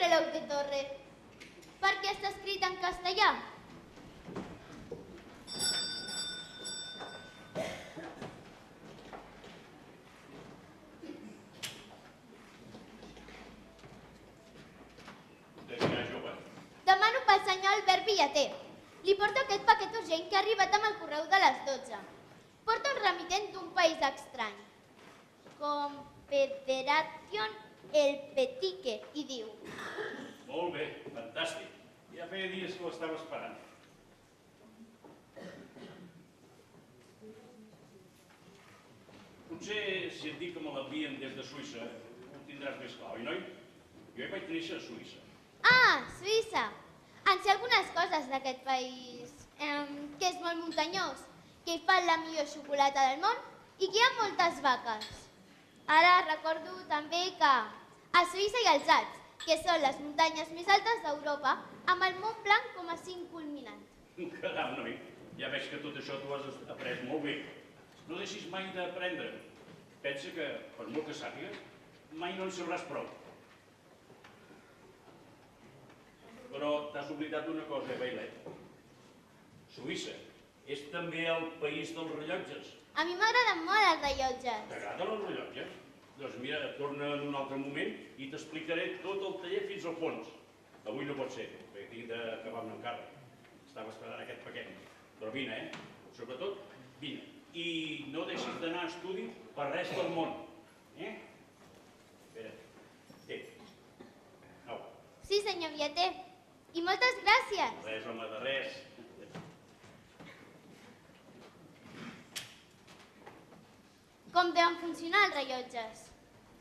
reloj de torre? Per què està escrit en castellà? Demano pel senyor Albert Villater. Li porto aquest paquet urgent que ha arribat amb el correu de les 12. Porta un remitent d'un país estrany. Confederation Helvetica, i diu... Molt bé, fantàstic. Ja feia dies que l'estava esperant. Potser si et dic que me l'envien des de Suïssa, ho tindràs més clar, oi, noi? Jo hi vaig néixer a Suïssa. Ah, Suïssa! En sé algunes coses d'aquest país, que és molt muntanyós, que hi fan la millor xocolata del món i que hi ha moltes vaques. Ara recordo també que a Suïssa hi ha els Alps, que són les muntanyes més altes d'Europa, amb el Mont Blanc com a cim culminant. Caram, noi, ja veig que tot això t'ho has après molt bé. No deixis mai d'aprendre. Pensa que, per molt que sàpigues, mai no en sabràs prou. Però t'has oblidat una cosa, Bailet. Suïssa és també el país dels rellotges. A mi m'agraden molt els rellotges. T'agraden els rellotges? Doncs mira, torna en un altre moment i t'explicaré tot el taller fins al fons. Avui no pot ser, perquè tinc d'acabar amb l'encàrrec. Estava esperant aquest paquet. Però vine, Sobretot, vine. I no deixis d'anar a estudi per res del món. Espera. Té. Au. Sí, senyor Villater. I moltes gràcies. Res, home, de res. Com deuen funcionar els rellotges?